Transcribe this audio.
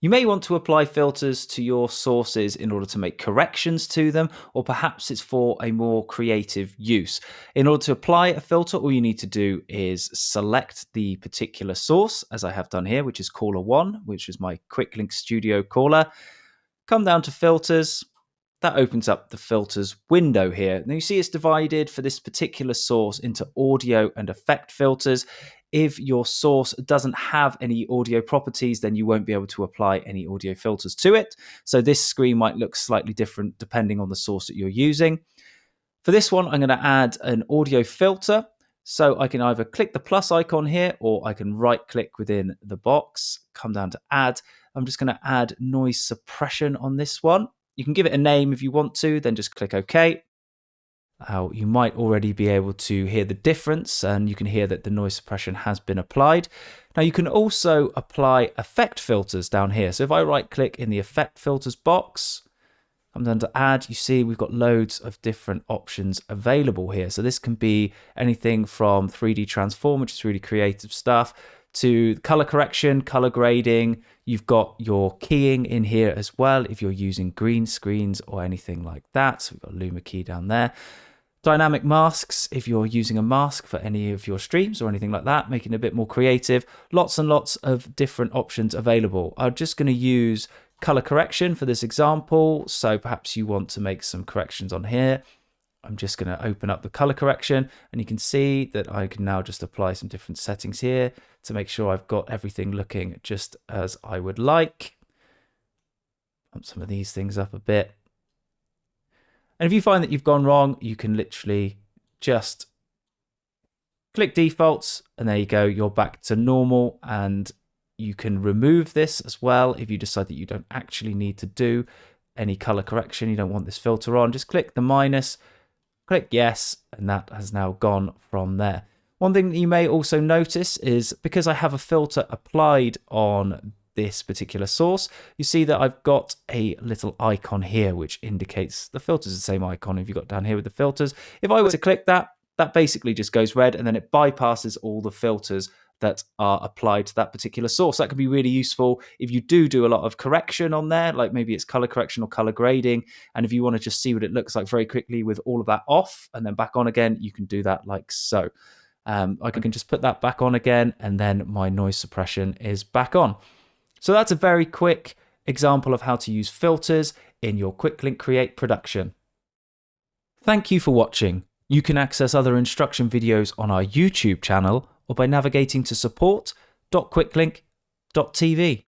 You may want to apply filters to your sources in order to make corrections to them, or perhaps it's for a more creative use. In order to apply a filter, all you need to do is select the particular source, as I have done here, which is caller 1, which is my QuickLink Studio caller. Come down to filters. That opens up the filters window here. Now you see it's divided for this particular source into audio and effect filters. If your source doesn't have any audio properties, then you won't be able to apply any audio filters to it. So this screen might look slightly different depending on the source that you're using. For this one, I'm going to add an audio filter. So I can either click the plus icon here, or I can right click within the box, come down to add. I'm just going to add noise suppression on this one. You can give it a name if you want to, then just click OK. You might already be able to hear the difference, and you can hear that the noise suppression has been applied. Now you can also apply effect filters down here. So if I right click in the effect filters box, come down to add, you see we've got loads of different options available here. So this can be anything from 3D transform, which is really creative stuff, to color correction, color grading. You've got your keying in here as well if you're using green screens or anything like that. So we've got Luma key down there. Dynamic masks if you're using a mask for any of your streams or anything like that, making it a bit more creative. Lots and lots of different options available. I'm just going to use color correction for this example. So perhaps you want to make some corrections on here. I'm just going to open up the color correction, and you can see that I can now just apply some different settings here to make sure I've got everything looking just as I would like. Bump some of these things up a bit. And if you find that you've gone wrong, you can literally just click defaults, and there you go, you're back to normal. And you can remove this as well if you decide that you don't actually need to do any color correction, you don't want this filter on. Just click the minus, click yes, and that has now gone from there. One thing that you may also notice is because I have a filter applied on this particular source, you see that I've got a little icon here which indicates the filter is the same icon if you got down here with the filters. If I were to click that, that basically just goes red, and then it bypasses all the filters that are applied to that particular source. That can be really useful if you do a lot of correction on there, like maybe it's color correction or color grading, and if you want to just see what it looks like very quickly with all of that off and then back on again, you can do that like so. I can just put that back on again, and then my noise suppression is back on. So that's a very quick example of how to use filters in your QuickLink Create production. Thank you for watching. You can access other instruction videos on our YouTube channel or by navigating to support.quicklink.tv.